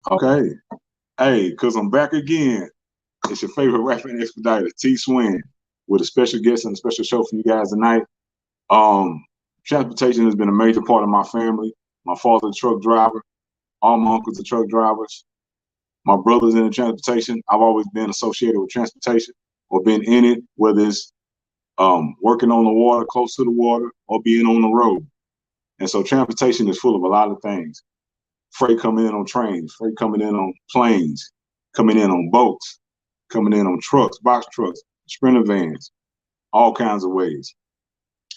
Okay. Hey, cause I'm back again. It's your favorite rapping expediter, TSWIN, with a special guest and a special show for you guys tonight. Um, Transportation has been a major part of my family. My father's a truck driver. All my uncles are truck drivers. My brother's in the transportation. I've always been associated with transportation or been in it, whether it's working on the water, close to the water, or being on the road. And so transportation is full of a lot of things. Freight coming in on trains, freight coming in on planes, coming in on boats, coming in on trucks, box trucks, sprinter vans, all kinds of ways.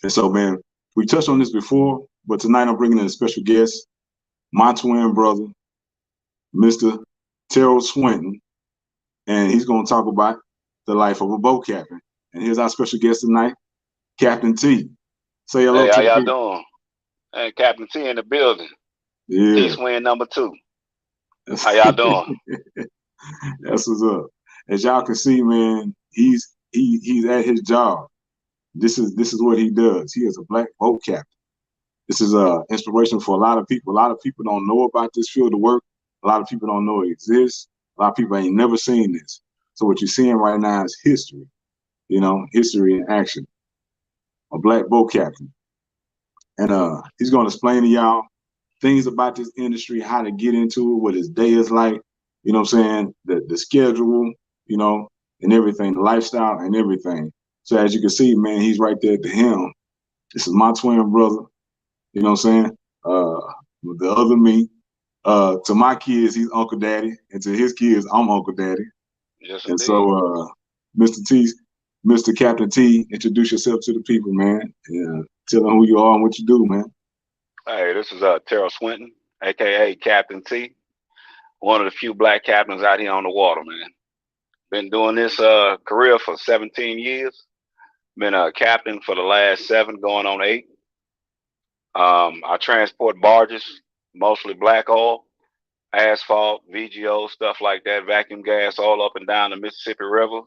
And so, man, we touched on this before, but tonight I'm bringing in a special guest, my twin brother, Mr. Terrell Swinton, and he's going to talk about the life of a boat captain. And here's our special guest tonight, Captain T. Say hello Hey, how to the y'all people. doing? Hey, Captain T in the building. Yeah, T-Swin #2. that's, How y'all doing? that's what's up. As y'all can see, man, he's at his job. This is what he does. He is a black boat captain. This is inspiration for a lot of people. A lot of people don't know about this field of work. A lot of people don't know it exists. A lot of people ain't never seen this. So what you're seeing right now is history. You know, history in action. A black boat captain, and he's going to explain to y'all things about this industry, how to get into it, what his day is like. You know what I'm saying? The schedule, you know, and everything, the lifestyle and everything. So as you can see, man, he's right there at the helm. This is my twin brother. You know what I'm saying? The other me. To my kids, he's Uncle Daddy, and to his kids, I'm Uncle Daddy. Yes, And indeed. so, Mr. T, Mr. Captain T, introduce yourself to the people, man. Yeah, tell them who you are and what you do, man. Hey, this is Terrell Swinton, aka Captain T, one of the few black captains out here on the water, man. Been doing this career for 17 years. Been a captain for the last 7, going on 8. I transport barges, mostly black oil, asphalt, VGO, stuff like that, vacuum gas, all up and down the Mississippi River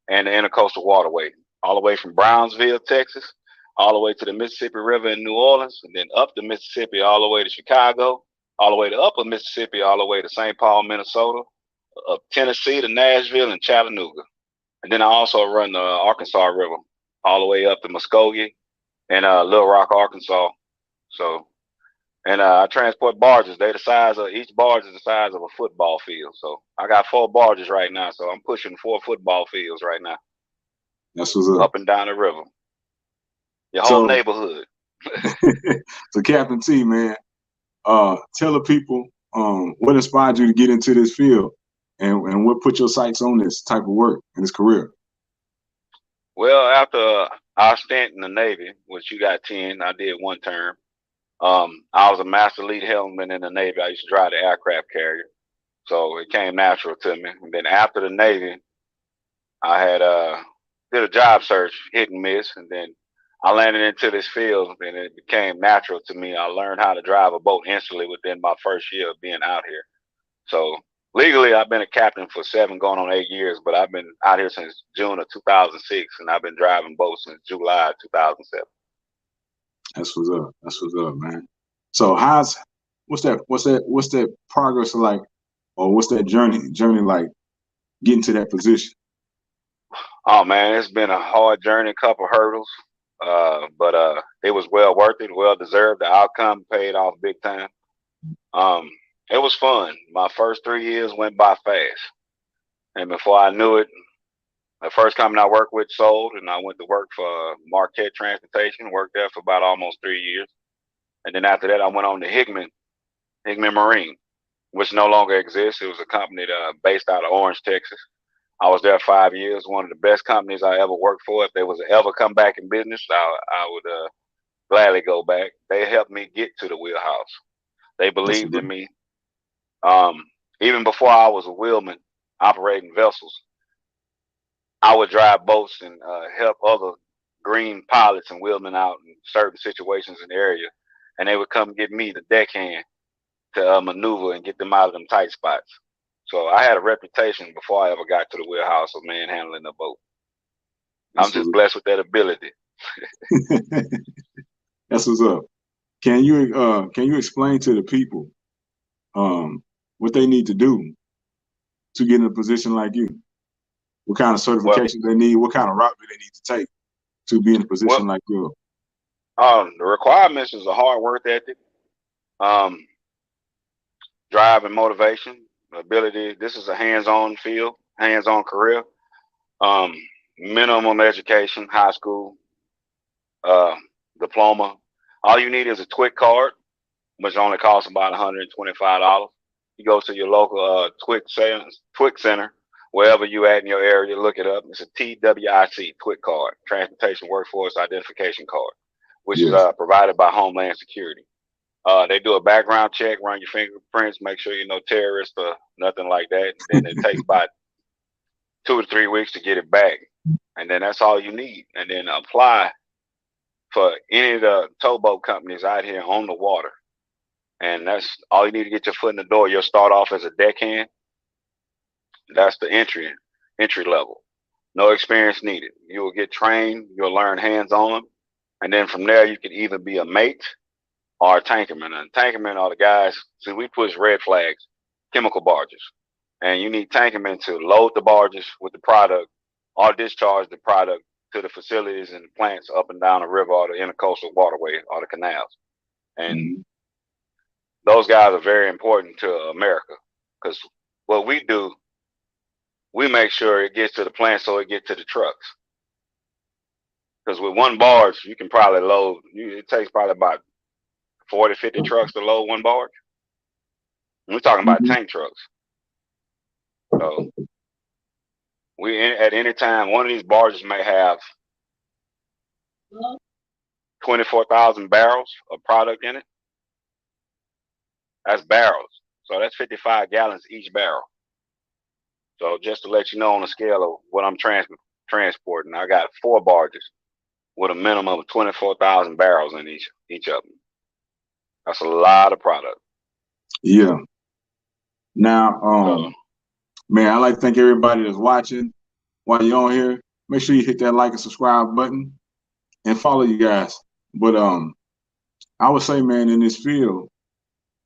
and the Intercoastal Waterway, all the way from Brownsville, Texas, all the way to the Mississippi River in New Orleans, and then up the Mississippi all the way to Chicago, all the way to Upper Mississippi, all the way to St. Paul, Minnesota, up Tennessee to Nashville and Chattanooga. And then I also run the Arkansas River all the way up to Muskogee and Little Rock, Arkansas. So, and I transport barges. They the size of each barge is the size of a football field. So I got 4 barges right now. So I'm pushing 4 football fields right now, That's what's up. up and down the river. Your whole So, neighborhood. so Captain T, man, tell the people what inspired you to get into this field, and what put your sights on this type of work in this career. Well, after our stint in the Navy, which you got 10, I did 1 term. I was a master lead helmsman in the Navy. I used to drive the aircraft carrier, so it came natural to me. And then after the Navy, I had did a job search, hit and miss, and then I landed into this field, and it became natural to me. I learned how to drive a boat instantly within my first year of being out here. So legally, I've been a captain for 7, going on 8 years, but I've been out here since June of 2006, and I've been driving boats since July 2007. That's what's up. That's what's up, man. So what's that progress like, or what's that journey like getting to that position? Oh man, it's been a hard journey, couple hurdles, but it was well worth it, well deserved. The outcome paid off big time. Um, it was fun. My first 3 years went by fast, and before I knew it, the first company I worked with sold, and I went to work for Marquette Transportation. Worked there for about almost 3 years, and then after that, I went on to Hickman Marine, which no longer exists. It was a company based out of Orange, Texas. I was there 5 years. One of the best companies I ever worked for. If they was to ever come back in business, I would gladly go back. They helped me get to the wheelhouse. They That's believed what's in me. Even before I was a wheelman operating vessels, I would drive boats and help other green pilots and wheelmen out in certain situations in the area, and they would come get me, the deckhand, to maneuver and get them out of them tight spots. So I had a reputation before I ever got to the wheelhouse of manhandling a boat. I'm that's just what's blessed with that ability. up. That's what's up. Can you explain to the people? what they need to do to get in a position like you? What kind of Well, certifications they need? What kind of route do they need to take to be in a well, position like you? the requirements is a hard work ethic, um, drive and motivation, ability. This is a hands-on field, hands-on career. Um, minimum education, high school, uh, diploma. All you need is a TWIC card, which only costs about $125. You go to your local TWIC center, wherever you at in your area, look it up. It's a TWIC TWIC card, Transportation Workforce Identification Card, which is Yes. provided by Homeland Security. They do a background check, run your fingerprints, make sure you're no terrorist or nothing like that. Then it takes about 2 to 3 weeks to get it back, and then that's all you need. And then apply for any of the towboat companies out here on the water. And that's all you need to get your foot in the door. You'll start off as a deckhand. That's the entry level. No experience needed. You will get trained. You'll learn hands-on. And then from there, you can either be a mate or a tankerman. And tankermen are the guys, see, we push red flags, chemical barges. And you need tankermen to load the barges with the product or discharge the product to the facilities and the plants up and down the river or the intercoastal waterway or the canals. And Mm-hmm. those guys are very important to America, because what we do, we make sure it gets to the plant so it gets to the trucks. Because with one barge, you can probably load, it takes probably about 40, 50 trucks to load one barge. We're talking about Mm-hmm. tank trucks. So at any time, one of these barges may have 24,000 barrels of product in it. That's barrels. So that's 55 gallons each barrel. So just to let you know on the scale of what I'm transporting, I got 4 barges with a minimum of 24,000 barrels in each of them. That's a lot of product. Yeah. Now, So, man, I'd like to thank everybody that's watching. While you're on here, make sure you hit that like and subscribe button and follow you guys. But I would say, man, in this field,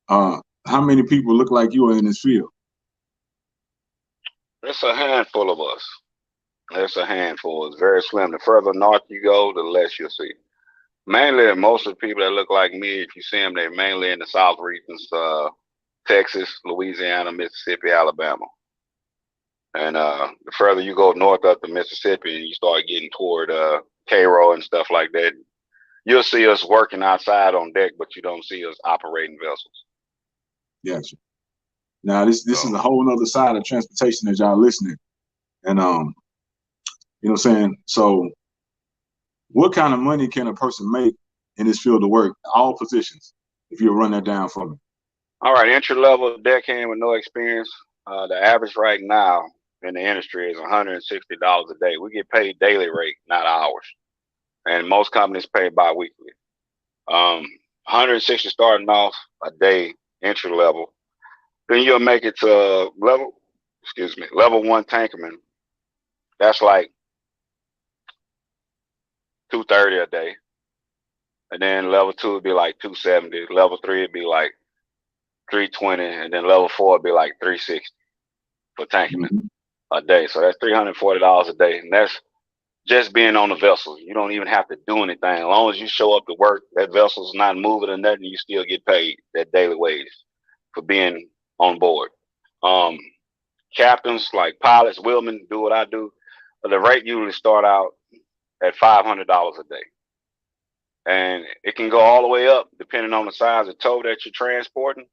how many people look like you are in this field? it's a handful of us. It's a handful. It's very slim. The further north you go, the less you'll see. Mainly, most of the people that look like me, if you see them, they're mainly in the South regions, Texas, Louisiana, Mississippi, Alabama. And the further you go north up to Mississippi and you start getting toward Cairo and stuff like that, you'll see us working outside on deck, but you don't see us operating vessels. Gotcha. Now, this is a whole other side of transportation that y'all listening. And, you know what I'm saying? So what kind of money can a person make in this field of work, all positions, if you run that down for me? All right, entry level deckhand with no experience. The average right now in the industry is $160 a day. We get paid daily rate, not hours. And most companies pay bi-weekly. 160 starting off a day, entry level. Then you'll make it to level 1 tankerman. That's like 230 a day. And then level 2 would be like 270. Level 3 would be like 320. And then level 4 would be like 360 for tankerman a day. So that's $340 a day. And that's just being on the vessel. You don't even have to do anything. As long as you show up to work, that vessel's not moving or nothing, you still get paid that daily wage for being on board. Captains like pilots, wheelmen, do what I do. But the rate usually start out at $500 a day. And it can go all the way up depending on the size of tow that you're transporting.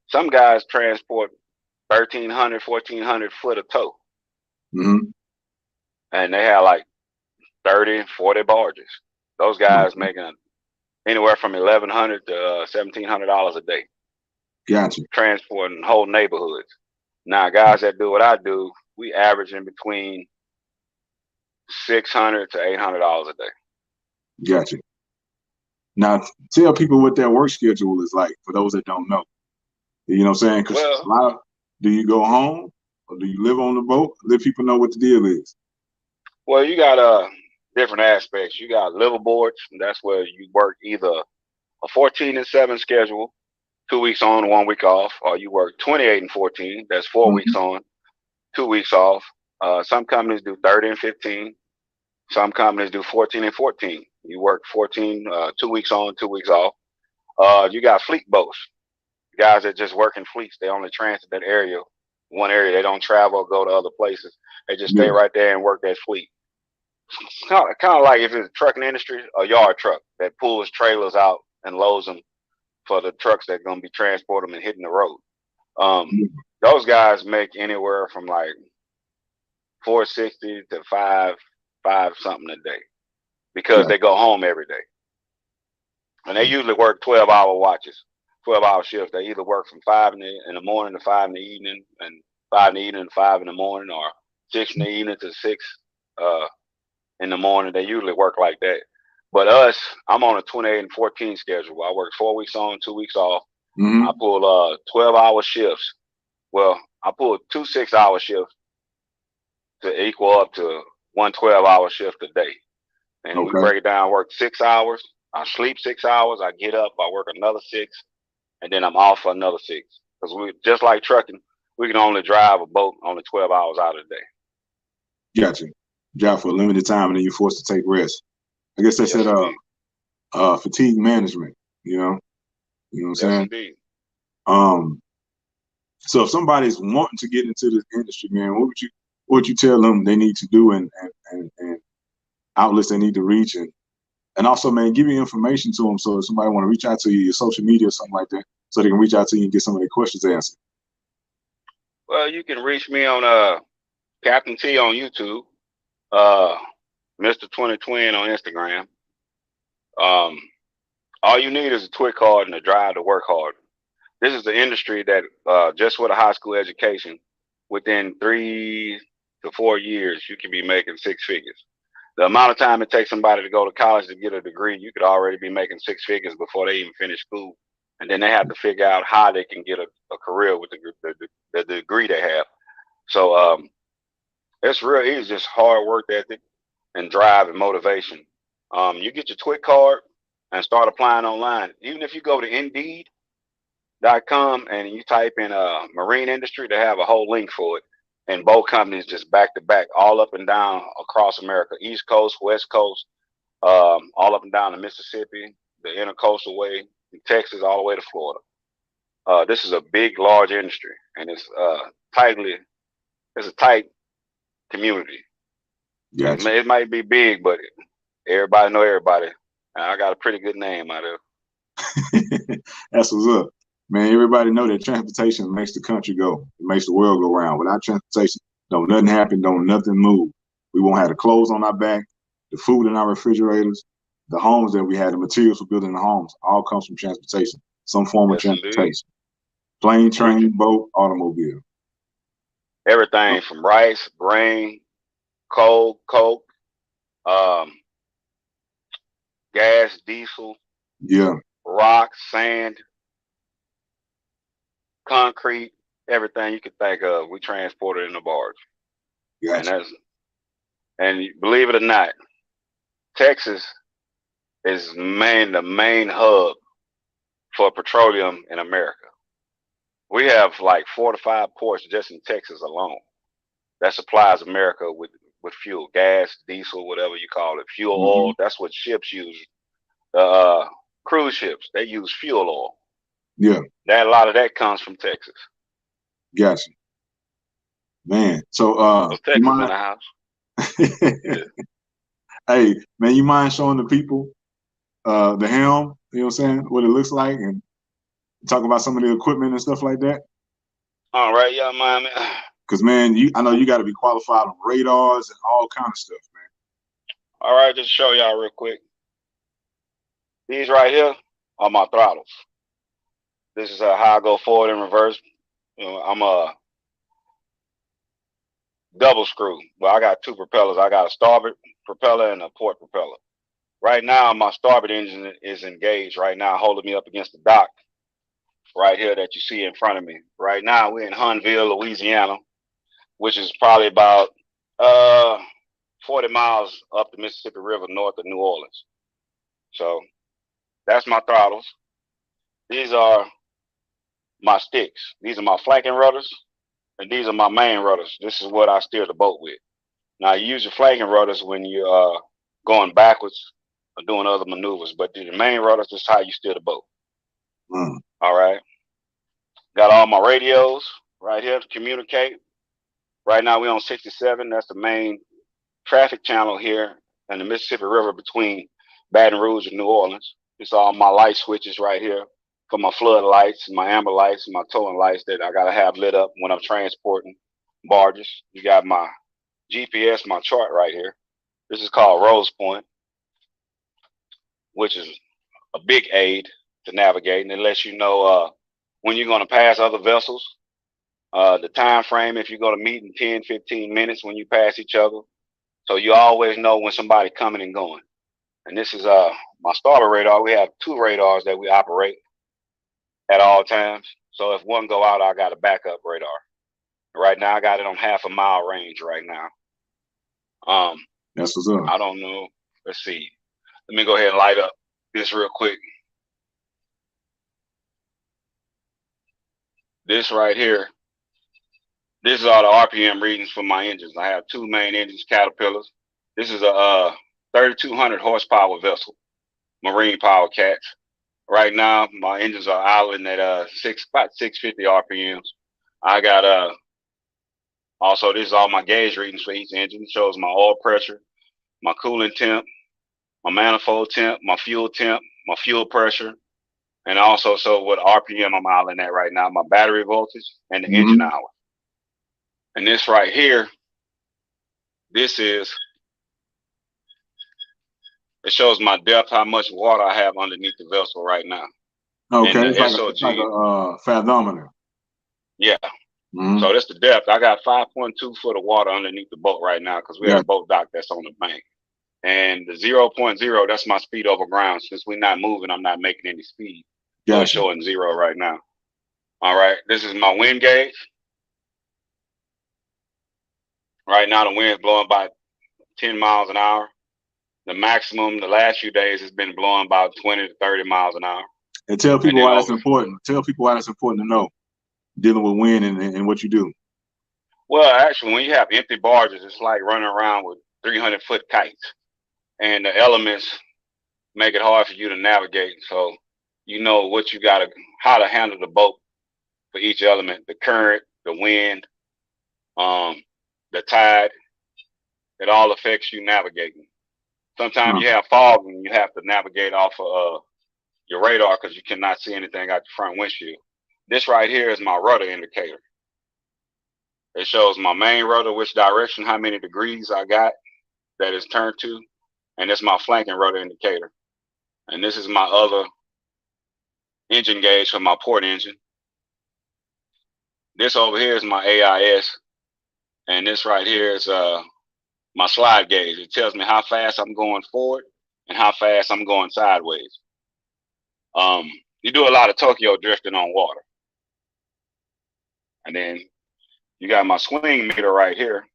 Some guys transport 1,300, 1,400 foot of tow. Mm-hmm. And they have like 30, 40 barges. Those guys making anywhere from $1,100 to $1,700 a day. Gotcha. Transporting whole neighborhoods. Now, guys that do what I do, we average in between $600 to $800 a day. Gotcha. Now, tell people what their work schedule is like for those that don't know. You know what I'm saying? Because do you go home or do you live on the boat? Let people know what the deal is. Well, you got different aspects. You got liveaboards. That's where you work either a 14 and 7 schedule, 2 weeks on, 1 week off, or you work 28 and 14. That's 4 weeks on, 2 weeks off. Some companies do 30 and 15. Some companies do 14 and 14. You work 14, 2 weeks on, 2 weeks off. You got fleet boats, guys that just work in fleets. They only transit that area, one area. They don't travel or go to other places. They just stay Yeah. right there and work that fleet. Kind of like if it's a trucking industry, a yard truck that pulls trailers out and loads them for the trucks that are going to be transporting them and hitting the road. Yeah. Those guys make anywhere from like 460 to five something a day because Yeah. they go home every day. And they usually work 12-hour watches, 12-hour shifts. They either work from 5 in the morning to 5 in the evening, and 5 in the evening to 5 in the morning, or 6 in the evening to 6 in the morning. They usually work like that. But us, I'm on a 28 and 14 schedule. I work 4 weeks on, 2 weeks off. Mm-hmm. I pull 12-hour shifts. Well, I pull 2 6-hour shifts to equal up to one 12-hour shift a day. And we Okay. break it down, work 6 hours. I sleep 6 hours. I get up, I work another 6, and then I'm off for another 6. Because we, just like trucking, we can only drive a boat only 12 hours out of the day. Gotcha. Job for a limited time, and then you're forced to take rest. I guess they Yes, said indeed. fatigue management. You know what I'm Yes, saying? indeed. So if somebody's wanting to get into this industry, man, what would you tell them they need to do, and outlets they need to reach, and also, man, give you information to them, so if somebody want to reach out to you, your social media or something like that, so they can reach out to you and get some of their questions answered. Well, you can reach me on Captain T on YouTube, uh, Mr. TSWIN on Instagram. Um, all you need is a twit card and a drive to work hard. This is the industry that just with a high school education, within 3 to 4 years, you can be making 6 figures. The amount of time it takes somebody to go to college to get a degree, you could already be making 6 figures before they even finish school. And then they have to figure out how they can get a career with the degree they have. So it's real easy, just hard work ethic and drive and motivation. You get your twit card and start applying online. Even if you go to Indeed.com and you type in marine industry, they have a whole link for it. And both companies just back to back, all up and down across America, East Coast, West Coast, all up and down to Mississippi, the intercoastal way, Texas, all the way to Florida. This is a big, large industry, and it's it's a tight community. Gotcha. It might be big, but everybody know everybody. And I got a pretty good name out of it. That's what's up, man. Everybody know that transportation makes the country go. It makes the world go round. Without transportation, don't nothing happen. Don't nothing move. We won't have the clothes on our back, the food in our refrigerators, the homes that we had, the materials for building the homes, all comes from transportation, some form of Yes, indeed. transportation. Plane, train, boat, automobile. Everything from rice, grain, coal, coke, um, gas, diesel, Yeah. rock, sand, concrete, everything you could think of, we transport it in a barge. And Gotcha. believe it or not, Texas is the main hub for petroleum in America. We have like 4 to 5 ports just in Texas alone that supplies America with fuel, gas, diesel, whatever you call it, fuel oil. That's what ships use. Cruise ships, they use fuel oil. Yeah. A lot of that comes from Texas. Gotcha. Man. So Texas you in the mind? house. Yeah. Hey, man, you mind showing the people the helm, you know what I'm saying, what it looks like, and talk about some of the equipment and stuff like that? All right, yeah, man. Because, man, I know you got to be qualified on radars and all kind of stuff, man. All right, just show y'all real quick. These right here are my throttles. This is how I go forward and reverse. You know, I'm a double screw. Well, I got 2 propellers. I got a starboard propeller and a port propeller. Right now, my starboard engine is engaged right now, holding me up against the dock right here that you see in front of me. Right now, we're in Huntsville, Louisiana, which is probably about 40 miles up the Mississippi River north of New Orleans. So that's my throttles. These are my sticks. These are my flanking rudders, and these are my main rudders. This is what I steer the boat with. Now, you use your flanking rudders when you're going backwards or doing other maneuvers, but the main rudders is how you steer the boat. All right. Got all my radios right here to communicate. Right now, we're on 67. That's the main traffic channel here in the Mississippi River between Baton Rouge and New Orleans. It's all my light switches right here for my flood lights, my amber lights, and my towing lights that I got to have lit up when I'm transporting barges. You got my GPS, my chart right here. This is called Rose Point, which is a big aid to navigate, and it lets you know when you're going to pass other vessels, the time frame, if you're going to meet in 10, 15 minutes when you pass each other. So you always know when somebody coming and going. And this is my starboard radar. We have 2 radars that we operate at all times. So if one go out, I got a backup radar. Right now, I got it on half a mile range right now. That's what's up. I don't know. Let's see. Let me go ahead and light up this real quick. This right here, this is all the RPM readings for my engines. I have 2 main engines, Caterpillars. This is a 3,200 horsepower vessel, marine power cats. Right now, my engines are idling at about 650 RPMs. I got also, this is all my gauge readings for each engine. It shows my oil pressure, my coolant temp, my manifold temp, my fuel pressure, and also so what RPM I'm idling at right now, my battery voltage and the engine hour. And this right here, this is, it shows my depth, how much water I have underneath the vessel right now. Okay, it's like a fathometer. Yeah. So that's the depth. I got 5.2 foot of water underneath the boat right now because we have a boat dock that's on the bank. And the 0.0, that's my speed over ground. Since we're not moving, I'm not making any speed. So it's showing 0 right now. All right, this is my wind gauge. Right now, the wind's blowing about 10 miles an hour. The maximum the last few days has been blowing about 20 to 30 miles an hour. And tell people why that's important. Tell people why that's important to know, dealing with wind and what you do. Well, actually, when you have empty barges, it's like running around with 300-foot kites. And the elements make it hard for you to navigate. So you know what you got to, how to handle the boat for each element, the current, the wind, the tide. It all affects you navigating. Sometimes you have fog and you have to navigate off of your radar because you cannot see anything out the front windshield. This right here is my rudder indicator. It shows my main rudder, which direction, how many degrees I got that is turned to. And it's my flanking rudder indicator. And this is my other engine gauge for my port engine. This over here is my AIS. And this right here is my slide gauge. It tells me how fast I'm going forward and how fast I'm going sideways. You do a lot of Tokyo drifting on water. And then you got my swing meter right here.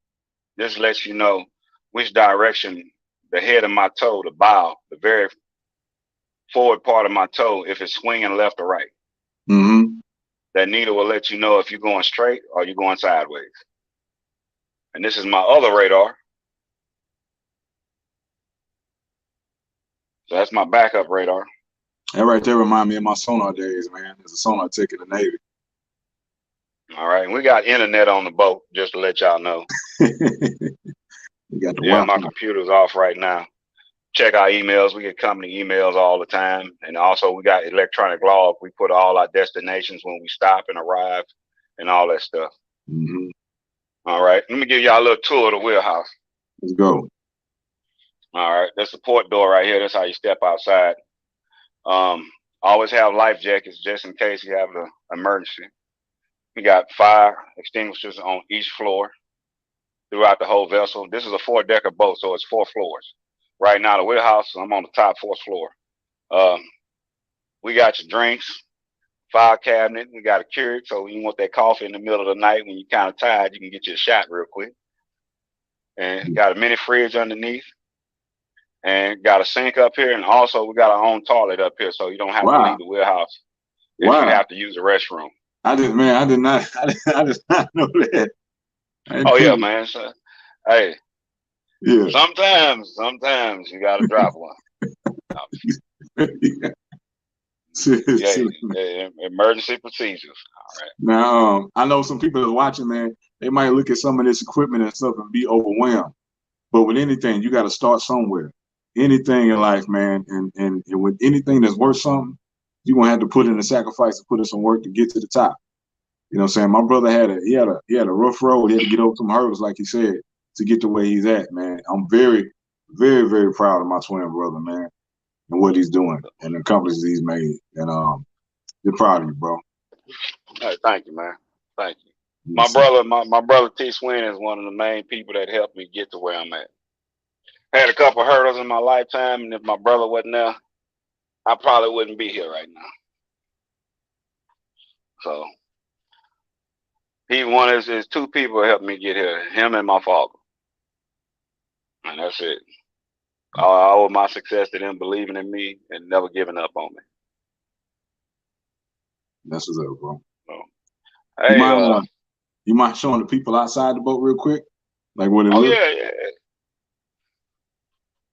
This lets you know which direction the head of my toe, the bow, the very forward part of my toe, if it's swinging left or right. That needle will let you know if you're going straight or you're going sideways. And this is my other radar. So that's my backup radar. That right there remind me of my sonar days, man. There's a sonar tech in the Navy. All right, and we got internet on the boat, just to let y'all know. We got the my computer's off right now. Check our emails. We get company emails all the time. And also we got electronic log. We put all our destinations when we stop and arrive and all that stuff. All right, let me give y'all a little tour of the wheelhouse. Let's go. All right, that's the port door right here. That's how you step outside. Always have life jackets just in case you have an emergency. We got fire extinguishers on each floor throughout the whole vessel. This is a 4-decker boat, so it's 4 floors. Right now, the wheelhouse, I'm on the top 4th floor. We got your drinks, file cabinet. We got a Keurig, so you want that coffee in the middle of the night when you're kind of tired, you can get you a shot real quick. And got a mini fridge underneath. And got a sink up here, and also we got our own toilet up here, so you don't have to leave the wheelhouse if you have to use the restroom. I did not, I did not know that. Oh yeah, man. So, hey, Yeah. sometimes you gotta drop one. Yeah. Yeah, emergency procedures. All right. Now, I know some people that are watching, man, they might look at some of this equipment and stuff and be overwhelmed. But with anything, you got to start somewhere. Anything in life, man, and with anything that's worth something, you're gonna have to put in a sacrifice to put in some work to get to the top. You know what I'm saying? My brother he had a rough road. He had to get over some hurdles, like he said, to get to where he's at, man. I'm very, very, very proud of my twin brother, man, and what he's doing and the accomplishments he's made. And they're proud of you, bro. Hey, thank you, man. Thank you. Yes, My brother TSWIN is one of the main people that helped me get to where I'm at. I had a couple of hurdles in my lifetime, and if my brother wasn't there, I probably wouldn't be here right now. So he one of his two people helped me get here, him and my father. And that's it. I owe my success to them believing in me and never giving up on me. that's what's up, bro. So, You hey, mind you mind showing the people outside the boat real quick, like what it oh looks?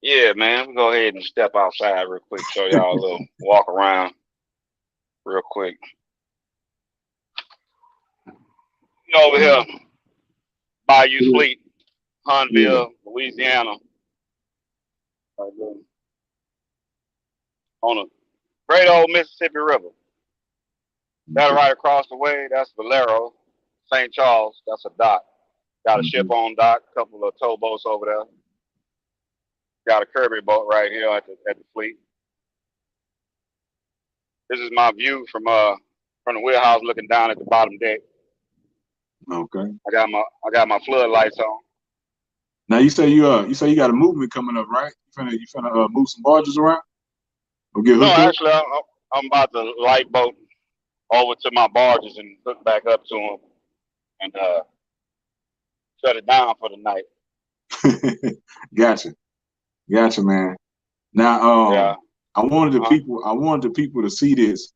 yeah, man. We go ahead and step outside real quick, show y'all a little walk around real quick. Over here, Bayou Fleet, Huntsville, Louisiana. Right there. On the great old Mississippi River. That right across the way, that's Valero, St. Charles, that's a dock. Got a ship on dock, a couple of towboats over there. Got a Kirby boat right here at the fleet. This is my view from the wheelhouse looking down at the bottom deck. Okay. I got my floodlights on. Now you say you got a movement coming up, right? You finna move some barges around or get No, hooked up? actually, I'm about to light boat over to my barges and hook back up to them and shut it down for the night. Gotcha, man. Now, Yeah. I wanted the people to see this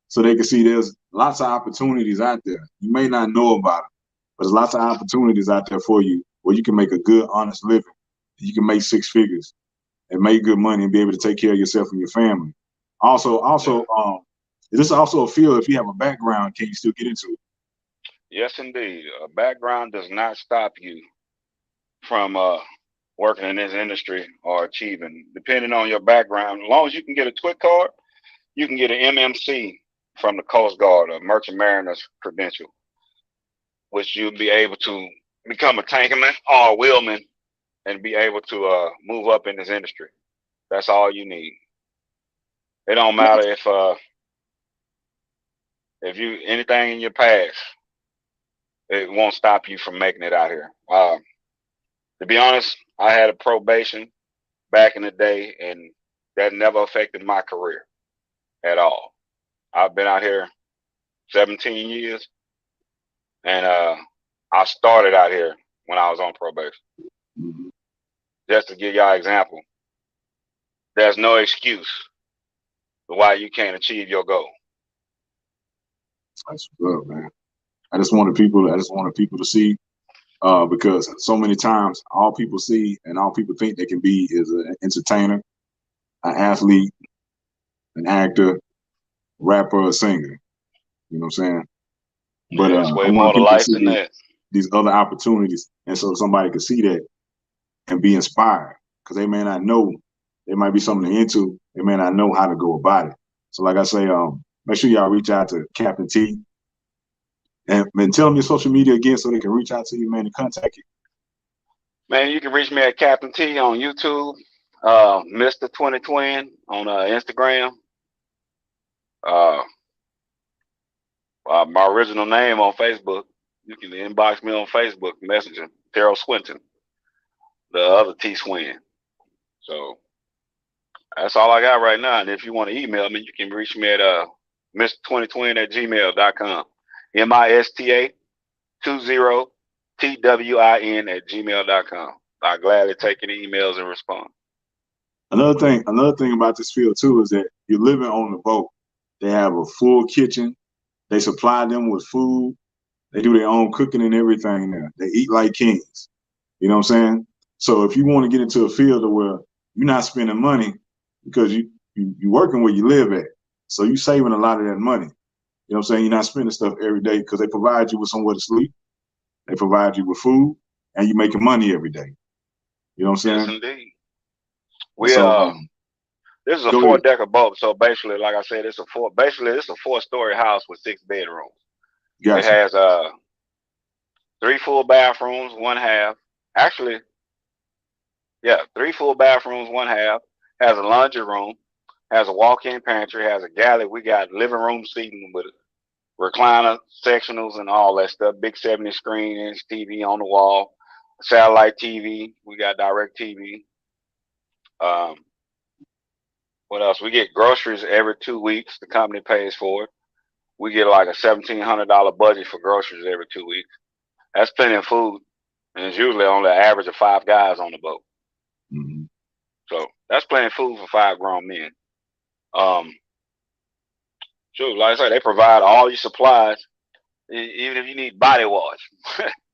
so they can see there's lots of opportunities out there. You may not know about it, but there's lots of opportunities out there for you where you can make a good, honest living. You can make six figures and make good money and be able to take care of yourself and your family. Also, this is also a field, if you have a background, can you still get into it? Yes, indeed. A background does not stop you from working in this industry or achieving, depending on your background. As long as you can get a TWIC card, you can get an MMC from the Coast Guard, a Merchant Mariner's credential, which you'll be able to become a tankerman or a wheelman and be able to move up in this industry. That's all you need. It don't matter if you anything in your past, it won't stop you from making it out here. To be honest, I had a probation back in the day, and that never affected my career at all. I've been out here 17 years, and I started out here when I was on probation. Mm-hmm. Just to give y'all an example, there's no excuse for why you can't achieve your goal. That's good, man. I just wanted people to see, because so many times all people see and all people think they can be is an entertainer, an athlete, an actor, rapper, a singer. You know what I'm saying? But There's I way more want to people to life than see that. these other opportunities, and so somebody can see that and be inspired, because they may not know, there might be something they're into, they may not know how to go about it. So like I say, make sure y'all reach out to Captain T and tell them your social media again so they can reach out to you, man, and contact you. Man, you can reach me at Captain T on YouTube, Mr. 20Twin on Instagram. My original name on Facebook. You can inbox me on Facebook Messenger, Terrell Swinton, the other TSWIN. So that's all I got right now. And if you want to email me, you can reach me at Mr20twin@gmail.com. MISTA20TWIN@gmail.com. I gladly take any emails and respond. Another thing about this field too is that you're living on the boat. They have a full kitchen. They supply them with food. They do their own cooking and everything there. They eat like kings. You know what I'm saying? So if you want to get into a field where you're not spending money because you working where you live at, so you saving a lot of that money. You know what I'm saying? You're not spending stuff every day because they provide you with somewhere to sleep. They provide you with food, and you're making money every day. You know what I'm Yes, saying? indeed. And We so this is a go ahead. four-decker boat, so basically, like I said, it's a four-story house with 6 bedrooms. It Gotcha. has 3 full bathrooms, one half. Actually, yeah, 3 full bathrooms, one half. Has a laundry room, has a walk-in pantry, has a galley. We got living room seating with recliner sectionals and all that stuff. Big 70 screen inch TV on the wall, satellite TV. We got direct TV. Um, what else? We get groceries every 2 weeks. The company pays for it. We get like a $1,700 budget for groceries every 2 weeks. That's plenty of food, and it's usually only an average of 5 guys on the boat. Mm-hmm. So that's plenty of food for 5 grown men. Um, sure, like I said, they provide all your supplies, even if you need body wash.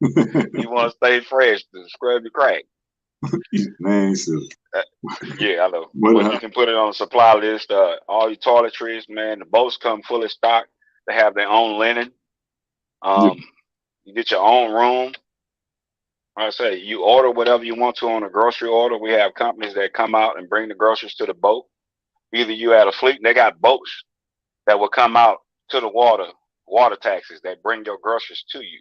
You want to stay fresh to scrub your crack. Man, so, Uh, yeah, I know. but But you can put it on the supply list. All your toiletries, man. The boats come fully stocked. They have their own linen. yeah, Um, you get your own room. Like I say, you order whatever you want to on a grocery order. We have companies that come out and bring the groceries to the boat. Either you at a fleet, and they got boats that will come out to the water taxis that bring your groceries to you.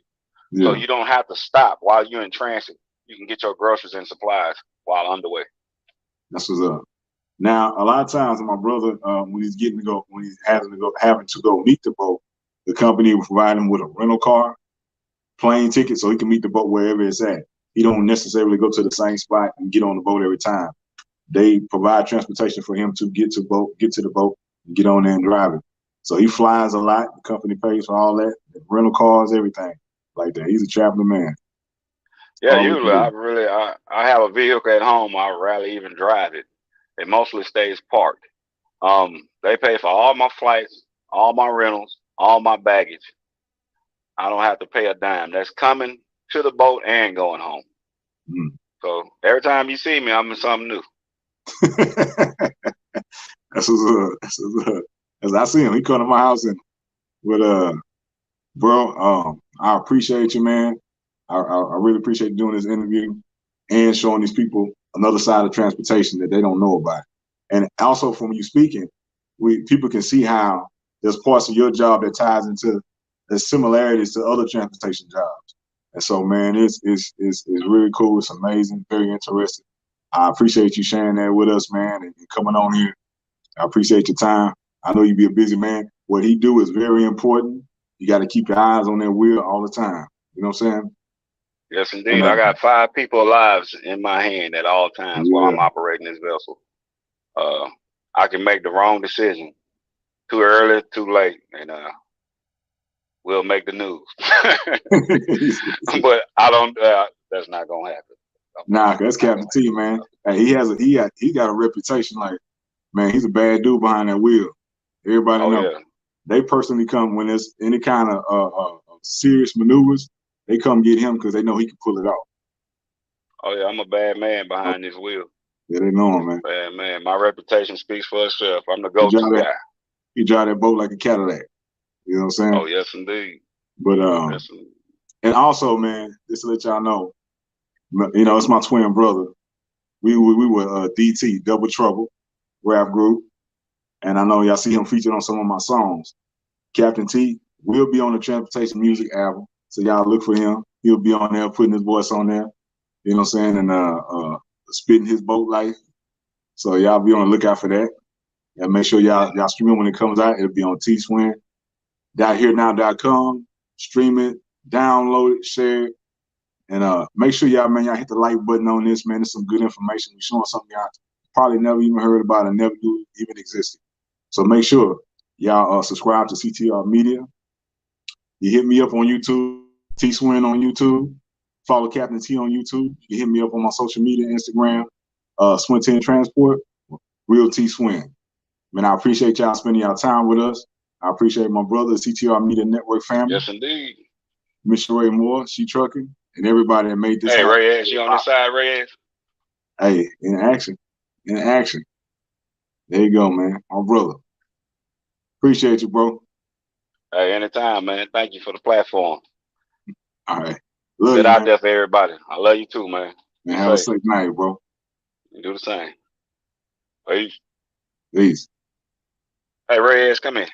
So yeah, you don't have to stop while you're in transit. You can get your groceries and supplies while underway. that's what's up. Now, a lot of times, my brother, when he's getting to go, when he's having to go meet the boat, the company will provide him with a rental car, plane ticket, so he can meet the boat wherever it's at. He don't necessarily go to the same spot and get on the boat every time. They provide transportation for him to get to the boat, and get on there and drive it. So he flies a lot. The company pays for all that, rental cars, everything like that. He's a traveling man. Yeah, All we usually can do. I have a vehicle at home. I rarely even drive it. It mostly stays parked. They pay for all my flights, all my rentals, all my baggage. I don't have to pay a dime. That's coming to the boat and going home. Mm. So every time you see me, I'm in something new. That's what's up. As I see him, he come to my house and with bro, I appreciate you, man. I really appreciate you doing this interview and showing these people another side of transportation that they don't know about. And also from you speaking, people can see how there's parts of your job that ties into the similarities to other transportation jobs. And so, man, it's really cool. It's amazing, very interesting. I appreciate you sharing that with us, man, and coming on here. I appreciate your time. I know you be a busy man. What he do is very important. You got to keep your eyes on that wheel all the time. You know what I'm saying? Yes, And indeed. I got 5 people's lives in my hand at all times while yeah, I'm operating this vessel. Uh, I can make the wrong decision too early, too late, and we'll make the news. But I don't. That's not gonna happen. nah, that's Not Captain gonna T, man. Hey, he got a reputation like, man, he's a bad dude behind that wheel. Everybody happen. Oh know. yeah. They personally come when there's any kind of serious maneuvers. They come get him because they know he can pull it off. Oh yeah. I'm a bad man behind this wheel. Yeah, they know him, man. Bad man. My reputation speaks for itself. I'm the He drive go-to that guy. he drive that boat like a Cadillac. You know what I'm saying? Oh yes, indeed. But Yes, indeed. and also, man, just to let y'all know, it's my twin brother. We were DT Double Trouble rap group, and I know y'all see him featured on some of my songs. Captain T will be on the Transportation Music album, so y'all look for him. He'll be on there, putting his voice on there. You know what I'm saying, and spitting his boat life. So y'all be on the lookout for that. And make sure y'all stream it when it comes out. It'll be on tswin.herenow.com. Stream it, download it, share it. And make sure y'all hit the like button on this, man. There's some good information. We're showing something y'all probably never even heard about and never knew even existed. So make sure y'all subscribe to CTR Media. You hit me up on YouTube, TSWIN on YouTube. Follow Captain T on YouTube. You hit me up on my social media, Instagram, Swin 10 Transport, Real T Swin. Man, I appreciate y'all spending y'all time with us. I appreciate my brother, CTR Media Network family. Yes, indeed. Miss Ray Moore, she trucking, and everybody that made this Hey, happen. Reyes, you on this side, Reyes? Hey, in action. In action. There you go, man. My brother. Appreciate you, bro. Hey, anytime, man. Thank you for the platform. All right. Love Get you, out man. there for everybody. I love you too, man. And have a safe night, bro. You do the same. Peace. Peace. Hey, Reyes, come in.